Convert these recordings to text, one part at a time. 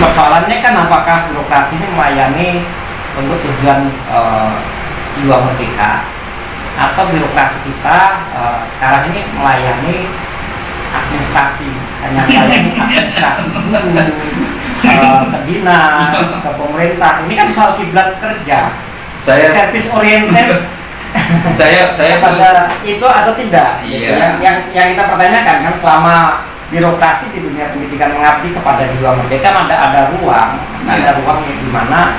persoalannya kan apakah birokrasi ini melayani untuk tujuan jiwa merdeka, atau birokrasi kita sekarang ini melayani administrasi, hanya melayani administrasi guru, ke dinas, ke pemerintah. Ini kan soal kiblat kerja, service oriented. saya pada itu atau tidak? Iya. Yang kita pertanyakan kan, selama birokrasi di dunia pendidikan mengabdi kepada jiwa merdeka, ada ruang, ada ruang di mana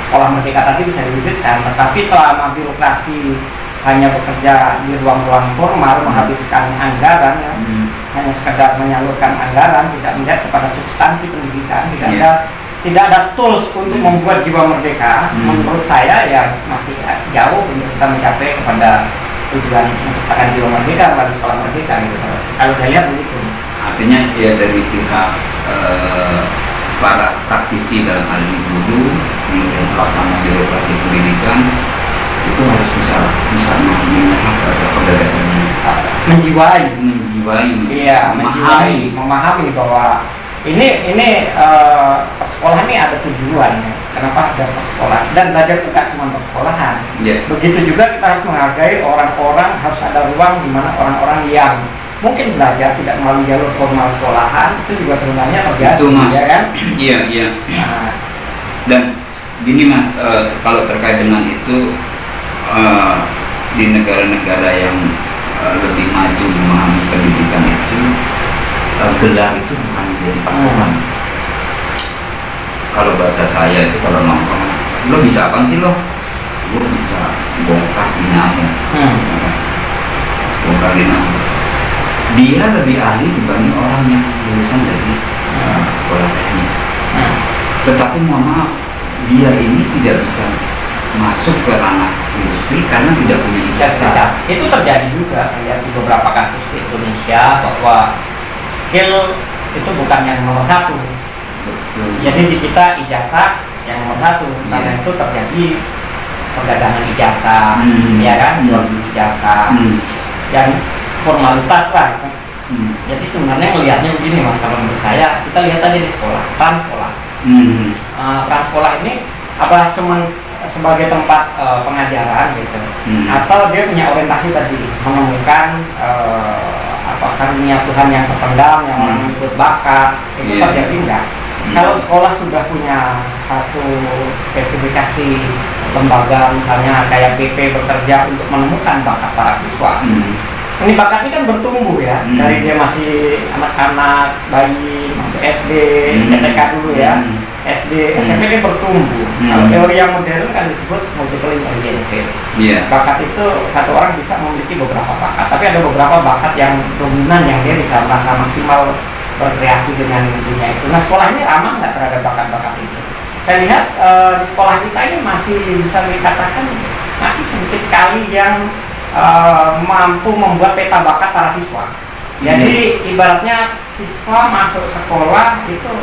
sekolah merdeka tadi bisa diwujudkan. Tetapi selama birokrasi hanya bekerja di ruang-ruang formal, menghabiskan anggaran, ya, hanya sekedar menyalurkan anggaran, tidak melihat kepada substansi pendidikan, tidak ada tools untuk membuat jiwa merdeka. Menurut saya ya masih jauh untuk kita mencapai kepada tujuan menciptakan jiwa merdeka melalui sekolah merdeka gitu. Kalau saya lihat begitu. Artinya ya dari pihak para praktisi dalam hal ini guru, kemudian pelaksana birokrasi pendidikan itu harus bisa menyerap pada dasarnya menjiwai, iya, memahami bahwa ini persekolahan ini ada tujuannya. Kenapa ada persekolahan? Dan belajar itu tidak cuma persekolahan. Begitu juga kita harus menghargai orang-orang, harus ada ruang di mana orang-orang yang mungkin belajar tidak melalui jalur formal sekolahan itu juga sebenarnya terjadi. Itu Mas, ya kan? Iya. Nah. Dan gini Mas, kalau terkait dengan itu di negara-negara yang lebih maju memahami pendidikan itu, gelar itu bukan menjadi patokan. Kalau bahasa saya itu kalau nongkrong, lo bisa apa sih lo? Lo bisa bongkar dinamo. Bongkar dinamo. Dia lebih ahli dibanding orang yang lulusan dari sekolah teknik. Tetapi mohon maaf, dia ini tidak bisa masuk ke ranah industri karena tidak punya ijazah. Itu terjadi juga, saya di beberapa kasus di Indonesia, bahwa skill itu bukan yang nomor satu. Betul. Jadi di kita ijazah yang nomor satu, karena itu terjadi perdagangan ijazah, ya kan, jual beli ijazah, dan formalitas lah. Jadi sebenarnya ngelihatnya begini Mas, kalau menurut saya kita lihat aja di sekolah, peran sekolah. Peran sekolah ini apa sebagai tempat pengajaran gitu, atau dia punya orientasi tadi menemukan karunia Tuhan yang terpendam, yang orang ikut bakat, itu terjadi enggak? Kalau sekolah sudah punya satu spesifikasi lembaga, misalnya kayak PP bekerja untuk menemukan bakat para siswa, ini bakat ini kan bertumbuh ya, dari dia masih anak-anak, bayi, masuk SD, TK dulu ya, SD, SMP dia bertumbuh. Kalau teori yang modern kan disebut multiple intelligences. Bakat itu satu orang bisa memiliki beberapa bakat, tapi ada beberapa bakat yang dominan yang dia bisa merasa maksimal berkreasi dengan dunia itu. Nah, sekolah ini ramah nggak terhadap bakat-bakat itu? Saya lihat di sekolah kita ini masih bisa dikatakan masih sedikit sekali yang mampu membuat peta bakat para siswa. Jadi ibaratnya siswa masuk sekolah itu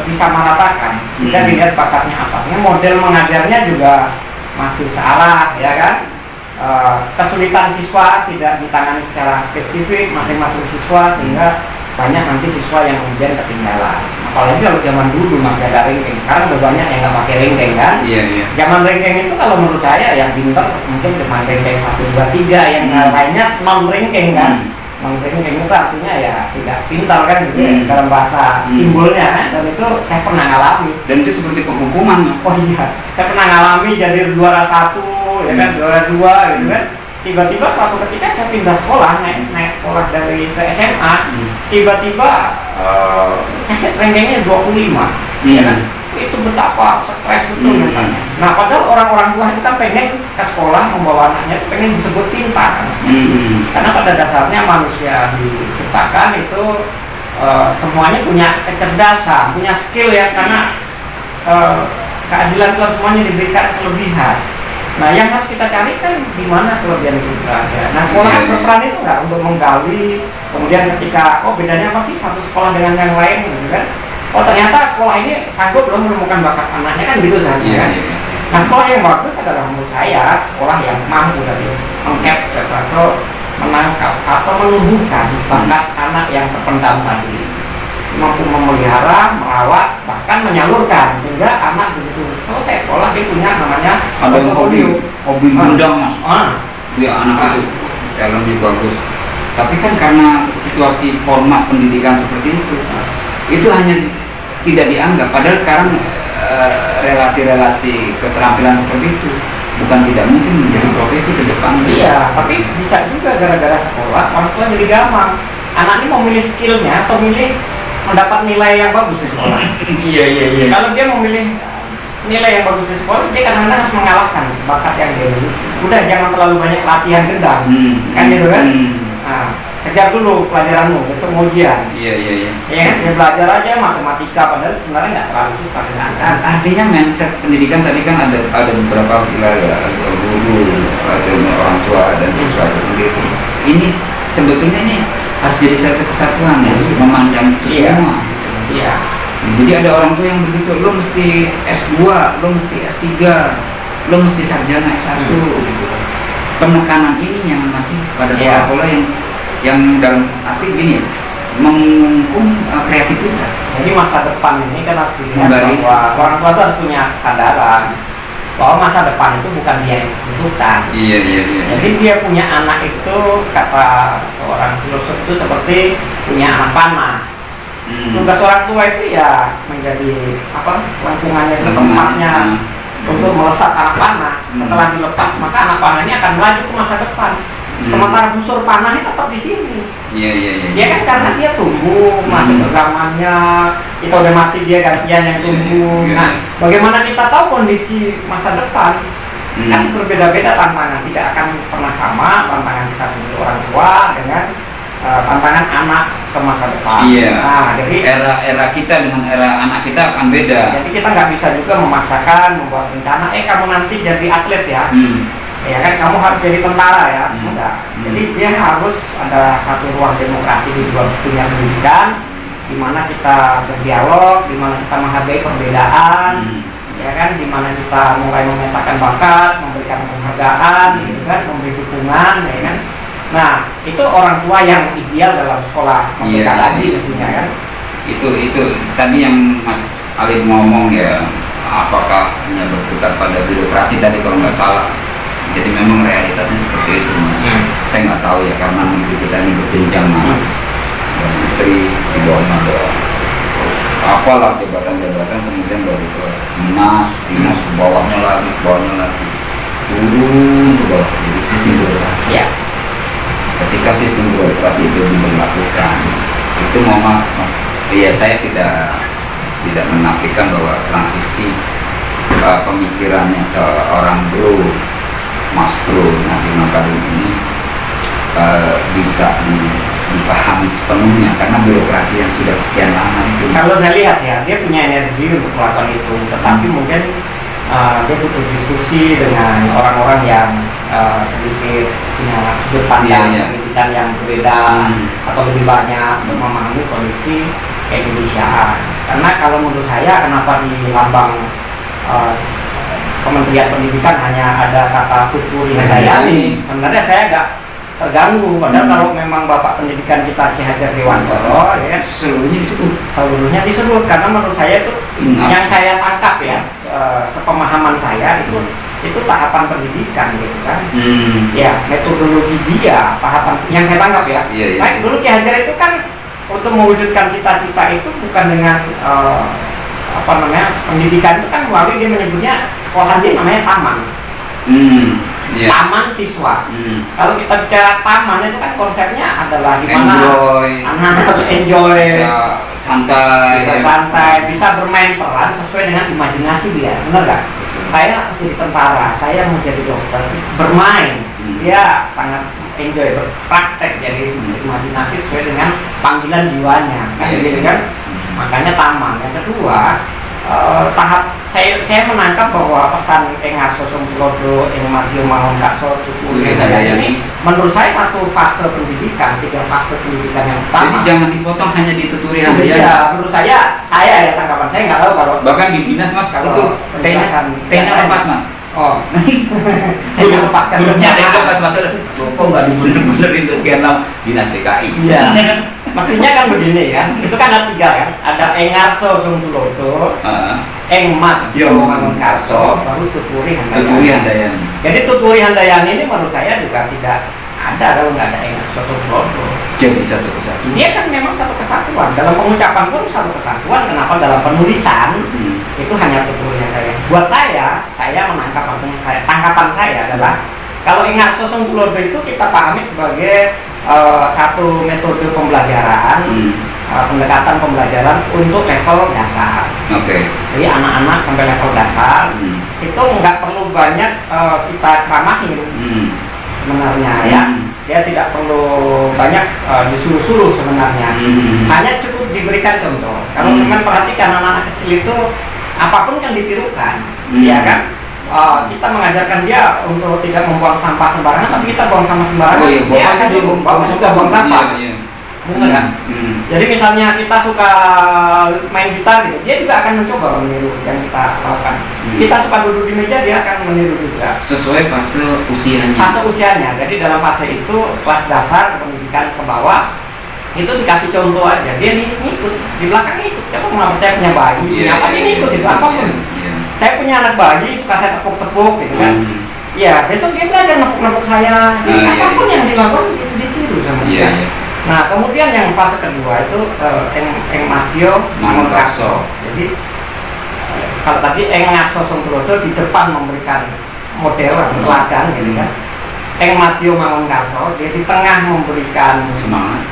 disamaratakan, tidak dilihat bakatnya apa. Sehingga model mengajarnya juga masih salah, ya kan? Kesulitan siswa tidak ditangani secara spesifik masing-masing siswa, sehingga banyak nanti siswa yang kemudian ketinggalan. Apalagi kalau zaman dulu masih ada ranking, sekarang udah banyak yang nggak pakai ranking kan? Zaman ranking itu kalau menurut saya yang pintar mungkin cuma ranking 1, 2, 3, yang lainnya non ranking kan? Non ranking itu artinya ya tidak pintar kan gitu ya, dalam bahasa simbolnya kan? Dan itu saya pernah ngalami. Dan itu seperti penghukuman Mas. Oh iya, saya pernah ngalami jadi juara 1, ya kan, juara 2 gitu kan. Tiba-tiba suatu ketika saya pindah sekolah, naik sekolah dari ke SMA, tiba-tiba saya rankingnya 25, ya kan? Itu betapa stres betul katanya. Nah, padahal orang-orang tua itu kan pengen ke sekolah membawa anaknya, pengen disebut pintar. Karena pada dasarnya manusia diciptakan itu semuanya punya kecerdasan, punya skill ya, karena keadilan Tuhan semuanya diberikan kelebihan. Nah, yang harus kita cari kan di mana kelebihan itu berada. Nah, sekolah kan berperan itu nggak untuk menggali. Kemudian ketika, bedanya apa sih satu sekolah dengan yang lain, gitu kan? Oh, ternyata sekolah ini sanggup loh menemukan bakat anaknya kan gitu saja. Kan? Nah, sekolah yang bagus adalah menurut saya sekolah yang mampu tadi mengcapture atau menangkap atau menumbuhkan bakat anak yang terpendam tadi, mampu memelihara, merawat, akan menyalurkan sehingga anak begitu selesai sekolah dia punya namanya ada yang hobi gendang mas. Ya anak itu talentnya bagus. Tapi kan karena situasi format pendidikan seperti itu hanya tidak dianggap. Padahal sekarang relasi-relasi keterampilan seperti itu bukan tidak mungkin menjadi profesi ke depan. Iya, tapi bisa juga gara-gara sekolah orang tua jadi gampang. Anak ini mau milih skillnya atau milih mendapat nilai yang bagus di sekolah. Iya. Kalau dia memilih nilai yang bagus di sekolah, dia kadang-kadang harus mengalahkan bakat yang dia miliki. Udah jangan terlalu banyak latihan gendang, kan gitu kan? Nah, kejar dulu pelajaranmu, besok mau ujian. Iya. Ya kan, dia belajar aja matematika, padahal sebenarnya nggak terlalu suka. Artinya mindset pendidikan tadi kan ada beberapa pilar ya, guru, orang tua dan siswa itu sendiri. Ini sebetulnya ini harus jadi satu kesatuan ya, memandang itu semua. Iya. Nah, jadi ada orang tua yang begitu, lo mesti S2, lo mesti S3, lo mesti sarjana S1 gitu. Penekanan ini yang masih pada pola-pola yang dalam arti gini, mengungkung kreativitas. Jadi masa depan ini kan harus dilihat bahwa orang tua itu harus punya kesadaran bahwa masa depan itu bukan dia yang tentukan. Iya. Jadi dia punya anak itu, kata seorang filosof itu seperti punya anak panah. Tugas orang tua itu ya menjadi lengkungannya itu tempatnya untuk melesat anak panah. Setelah dilepas maka anak panah ini akan melaju ke masa depan. Sementara busur panahnya tetap di sini. Iya. Dia kan karena dia tumbuh masuk ke zamannya, kita udah mati dia gantian yang tumbuh. Nah, bagaimana kita tahu kondisi masa depan? Kan berbeda-beda tantangan, tidak akan pernah sama tantangan kita sebagai orang tua dengan tantangan anak ke masa depan. Iya. Nah, jadi era kita dengan era anak kita akan beda. Jadi kita nggak bisa juga memaksakan membuat rencana, kamu nanti jadi atlet ya. Ya kan, kamu harus jadi tentara ya. Enggak. Jadi dia harus ada satu ruang demokrasi di dunia pendidikan, di mana kita berdialog, di mana kita menghargai perbedaan, ya kan, di mana kita mulai memetakan bakat, memberikan penghargaan, gitu kan, memberi dukungan, ya kan. Nah, itu orang tua yang ideal dalam sekolah merdeka tadi mestinya kan. Itu tadi yang Mas Alim ngomong ya, apakah hanya berputar pada birokrasi tadi kalau nggak salah. Jadi memang realitasnya seperti itu mas. Saya nggak tahu ya karena negeri kita ini berjenjang mas. Menteri di bawahnya ada terus apalah jabatan-jabatan, kemudian baru ke dinas ke bawahnya lagi, turun ke bawah. Jadi sistem birokrasi. Ya. Ketika sistem birokrasi itu diberlakukan, itu mas, iya saya tidak menafikan bahwa transisi pemikirannya seorang Mas Bro Nadiem Makarim ini bisa dipahami sepenuhnya karena birokrasi yang sudah sekian lama itu. Kalau saya lihat ya, dia punya energi untuk melakukan itu, tetapi mungkin dia butuh diskusi dengan orang-orang yang sedikit punya sudut pandang pendidikan yang berbeda atau lebih banyak untuk memahami kondisi keindonesiaan. Karena kalau menurut saya, kenapa di lambang Kementerian Pendidikan hanya ada kata Tuturi Handayani, sebenarnya saya agak terganggu. Padahal kalau memang Bapak Pendidikan kita Ki Hajar Dewantara, ya seluruhnya disebut karena menurut saya itu yang saya tangkap ya, sepemahaman saya itu tahapan pendidikan gitu kan. Ya, metodologi dia tahapan yang saya tangkap ya. Baik, dulu Ki Hajar itu kan untuk mewujudkan cita-cita itu bukan dengan pendidikan itu kan melalui dia menyebutnya sekolah dia namanya taman. Taman siswa. Kalau kita bicara taman itu kan konsepnya adalah gimana anak-anak harus enjoy, bisa santai, bisa bermain peran sesuai dengan imajinasi dia, benar gak? Saya jadi tentara, saya mau jadi dokter, bermain, dia sangat enjoy, berpraktek, jadi imajinasi sesuai dengan panggilan jiwanya, kan gitu kan? Makanya taman. Yang kedua, tahap saya menangkap bahwa pesan Engarso Sumpulodo, Mardio Mahon Kakso, Tuturi ini menurut saya satu fase pendidikan, 3 fase pendidikan yang pertama. Jadi jangan dipotong hanya di Tuturi Handayani. Ya, menurut saya ya tanggapan saya nggak tahu kalau bahkan di dinas mas itu T-nya lepas mas. Oh, T-nya lepaskan. Belumnya T-nya lepas mas. Kok nggak dibener-benerin terus sekian lama dinas DKI. Iya. Mestinya kan begini kan, itu kan ada 3 kan, ada Engarso Sung Tulodo, Engmadyo Mangunkarso, baru Tuturi Handayani. Jadi Tuturi Handayani ini menurut saya juga tidak ada kalau nggak ada Engarso Sung Tulodo. Jadi satu kesatuan. Dia kan memang satu kesatuan, dalam pengucapan pun satu kesatuan. Kenapa dalam penulisan itu hanya Tuturi Handayani? Buat saya menangkap tangkapan saya adalah kalau Engarso Sung Tulodo itu kita pahami sebagai satu metode pembelajaran, pendekatan pembelajaran untuk level dasar. Jadi anak-anak sampai level dasar itu nggak perlu banyak kita ceramahin sebenarnya ya. Dia tidak perlu banyak disuruh-suruh sebenarnya. Hanya cukup diberikan contoh. Kalau teman perhatikan anak-anak kecil itu apapun kan ditirukan, ya kan? Kita mengajarkan dia untuk tidak membuang sampah sembarangan, tapi kita buang sampah sembarangan, dia akan juga buang sampah. Benar kan? Jadi misalnya kita suka main gitar gitu, dia juga akan mencoba meniru yang kita lakukan. Kita suka duduk di meja, dia akan meniru juga. Sesuai fase usianya. Fase usianya. Jadi dalam fase itu kelas dasar, pendidikan ke bawah itu dikasih contoh aja, dia ngikut di belakang ikut. Coba nggak percaya punya bayi, apa dia ngikut itu apapun. Saya punya anak bayi, suka saya tepuk-tepuk gitu kan. Iya, besok dia belajar nepuk-nepuk saya. Jadi apapun yang dilakukan ditiru sama dia. Nah, kemudian yang fase kedua itu Engmadyo Mangunkarso. Jadi kalau tadi Engarso Sung Tulodo di depan memberikan model atau teladan gitu kan. Engmadyo Mangunkarso dia di tengah memberikan semangat,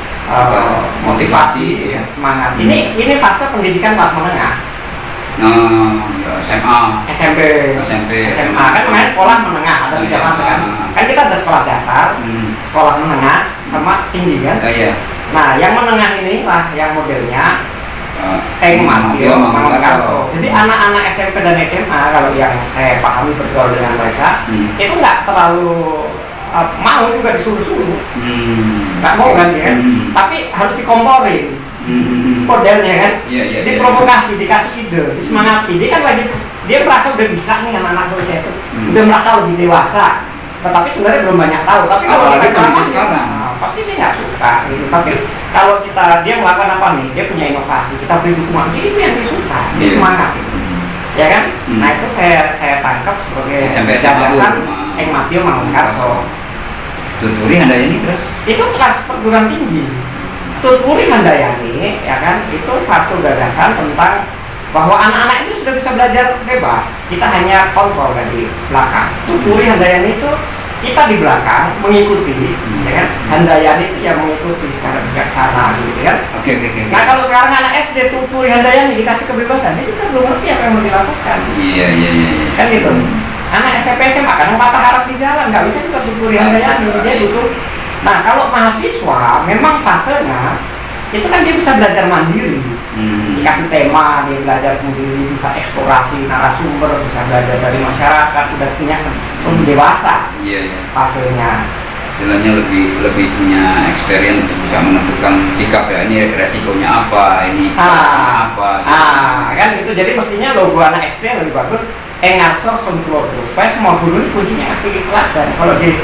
motivasi, ya, semangat. Ini fase pendidikan kelas menengah. SMP, SMA kan namanya sekolah menengah, ada 3 fase kan. Kan kita ada sekolah dasar, sekolah menengah, sama tinggi kan. Nah, yang menengah inilah yang modelnya Engmadyo Mangunkarso. Jadi anak-anak SMP dan SMA kalau yang saya pahami bergaul dengan mereka itu nggak terlalu mau juga disuruh-suruh, nggak mau kan ya, tapi harus dikomporin modelnya kan, diprovokasi, dikasih ide, disemangati. Dia merasa udah bisa nih anak-anak sosial itu, udah merasa lebih dewasa, tetapi sebenarnya belum banyak tahu. Tapi kalau kita sekarang, pasti dia nggak suka gitu. Tapi kalau dia melakukan apa nih, dia punya inovasi, kita beri dukungan, itu yang dia suka, dia semangat gitu. Ya kan? Nah itu saya tangkap sebagai dasar Engmadyo Mangunkarso. Tuturi Handayani terus? Itu kelas perguruan tinggi. Tuturi Handayani, ya kan, itu satu gagasan tentang bahwa anak-anak itu sudah bisa belajar bebas. Kita hanya kontrol dari belakang. Tuturi Handayani itu kita di belakang mengikuti, ya kan. Handayani itu yang mengikuti secara bijaksana, gitu kan. Oke. Nah kalau sekarang anak SD Tuturi Handayani dikasih kebebasan, dia juga belum ngerti apa yang mau dilakukan. Iya. Kan gitu. Anak SMP SMA kan patah harap di jalan, nggak bisa kita Tuturi Handayani, dia butuh. Nah kalau mahasiswa memang fasenya itu kan dia bisa belajar mandiri, dikasih tema dia belajar sendiri, bisa eksplorasi narasumber, bisa belajar dari masyarakat, udah punya dewasa fasenya. Istilahnya lebih punya experience untuk bisa menentukan sikap ya, ini resikonya apa, ini apa. Kan gitu. Jadi mestinya logo anak SD lebih bagus Engarso Sung Tulodo, supaya semua guru ini kuncinya ngasih teladan. Kalau di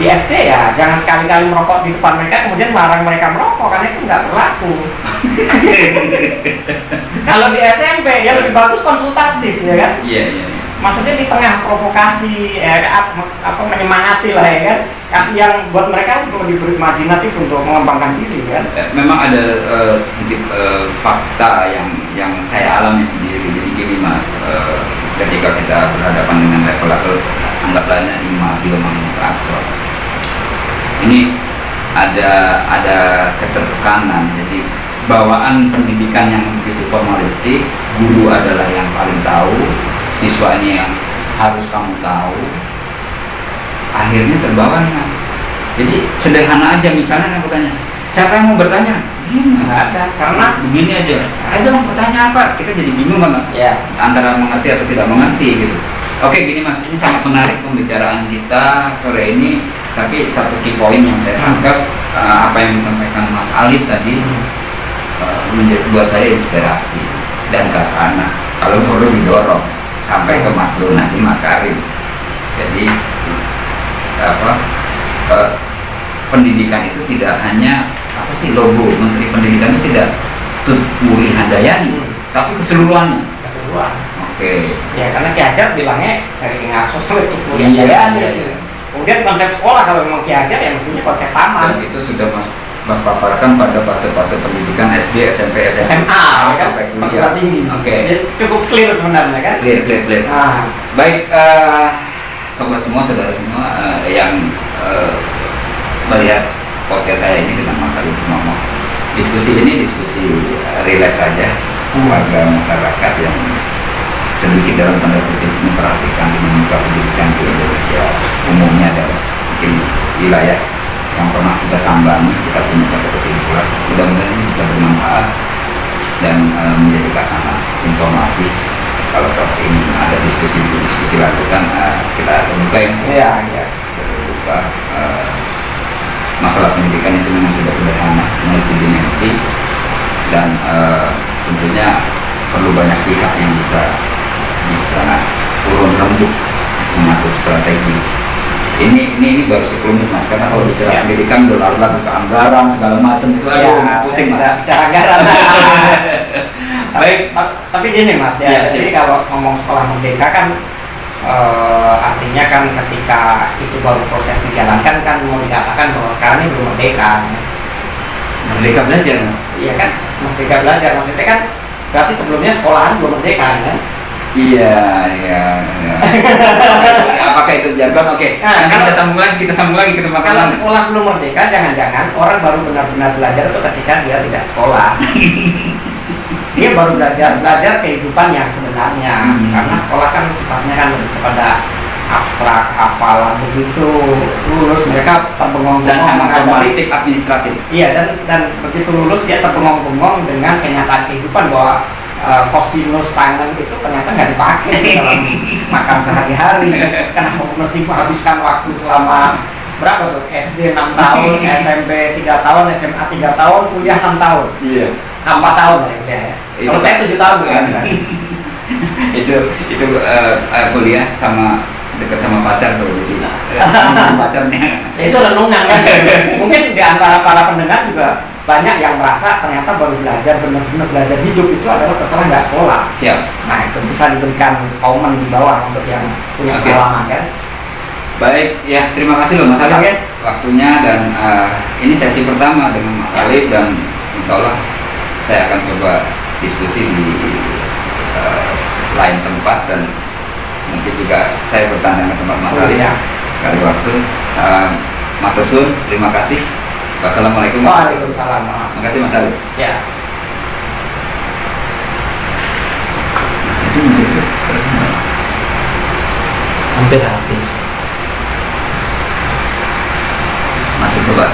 SD ya jangan sekali-kali merokok di depan mereka kemudian melarang mereka merokok, karena itu nggak berlaku. Kalau di SMP ya lebih bagus konsultatif, ya kan? Iya. Maksudnya di tengah provokasi, apa menyemangati lah, ya kan? Kasih yang buat mereka untuk lebih berimajinatif untuk mengembangkan diri, kan? Memang ada sedikit fakta yang saya alami sendiri. Jadi gini Mas, ketika kita berhadapan dengan level-level anggaplah Engmadyo Mangunkarso, ini ada ketertekanan. Jadi bawaan pendidikan yang begitu formalistik, guru adalah yang paling tahu, siswa ini yang harus kamu tahu. Akhirnya terbawa nih Mas. Jadi sederhana aja, misalnya aku tanya, siapa yang mau bertanya? Nggak ada, karena begini aja. Ayo dong bertanya apa? Kita jadi bingung kan Mas? Antara mengerti atau tidak mengerti gitu. Oke gini Mas, ini sangat menarik pembicaraan kita sore ini. Tapi satu key point yang saya tangkap, apa yang disampaikan Mas Alif tadi buat saya inspirasi dan kesana. Kalau perlu didorong sampai ke Mas Bro Nadiem Makarim. Jadi pendidikan itu tidak hanya apa sih logo Menteri Pendidikan itu tidak Tut Wuri Handayani, tapi keseluruhannya. Keseluruhan. Oke. Ya karena Ki Hajar bilangnya dari Ngarso sampai Tut Wuri Iya, Handayani. iya. Kemudian konsep sekolah kalau memang Ki Hajar ya mestinya konsep taman. Dan itu sudah Mas paparkan pada fase-fase pendidikan SD, SMP, SMA, kan? kan? Sampai kuliah. Perguruan tinggi. Oke. Jadi cukup clear sebenarnya kan? Clear. Nah, Baik, sobat semua, saudara semua yang melihat podcast saya ini dengan Mas Ali Purnomo. Diskusi ini diskusi rileks saja, warga masyarakat yang sedikit dalam tanda kutip memperhatikan dinamika pendidikan di Indonesia umumnya dan mungkin wilayah yang pernah kita sambangi, kita punya satu kesimpulan. Mudah-mudahan ini bisa bermanfaat dan menjadi kasana informasi. Kalau toh ini ada diskusi lanjutan, kita terbuka yang terbuka. Masalah pendidikan itu memang tidak sederhana, multidimensi, dan tentunya perlu banyak pihak yang bisa turun rembuk mengatur strategi. Ini baru sekelumit Mas, karena kalau bicara pendidikan dolar lagi ke anggaran segala macam itu pusing Mas. Bicara anggaran. Baik, tapi gini Mas ya, jadi kalau ngomong sekolah merdeka kan artinya kan ketika itu baru proses dijalankan kan mau dikatakan bahwa sekarang ini belum merdeka. Merdeka belajar Mas. Iya kan, merdeka belajar maksudnya kan berarti sebelumnya sekolahan belum merdeka kan? Iya. Apakah itu jargon? Oke. Nah, nanti kita sambung lagi ke tempat kalau sekolah belum merdeka, jangan-jangan orang baru benar-benar belajar itu ketika dia tidak sekolah. Dia baru belajar kehidupan yang sebenarnya. Karena sekolah kan sifatnya kan lebih kepada abstrak, hafalan, begitu lulus mereka terbengong-bengong dan sangat formalistik administratif. Iya, dan begitu lulus dia terbengong-bengong dengan kenyataan kehidupan bahwa kosinus tangan itu ternyata nggak dipakai dalam makan sehari-hari. Kenapa mesti menghabiskan waktu selama berapa tuh? SD 6 tahun, SMP 3 tahun, SMA 3 tahun, kuliah 6 tahun. Iya. 4 tahun lah ya. Kalau saya 7 tahun kan. itu kuliah sama dekat sama pacar tuh, jadi pacarnya. Itu renungan kan. Mungkin di antara para pendengar juga banyak yang merasa ternyata baru belajar benar-benar belajar hidup itu adalah setelah nggak sekolah. Siap. Nah itu bisa diberikan komen di bawah untuk yang punya pengalaman kan. Baik, ya terima kasih loh Mas Alif waktunya, dan ini sesi pertama dengan Mas Alif, dan insya Allah saya akan coba diskusi di lain tempat, dan mungkin juga saya bertanya ke tempat Mas Alif sekali waktu. Matusun, terima kasih. Wassalamualaikum. Waalaikumsalam. Terima kasih Mas Alif. Ya. Itu menjadi hampir habis. masih coba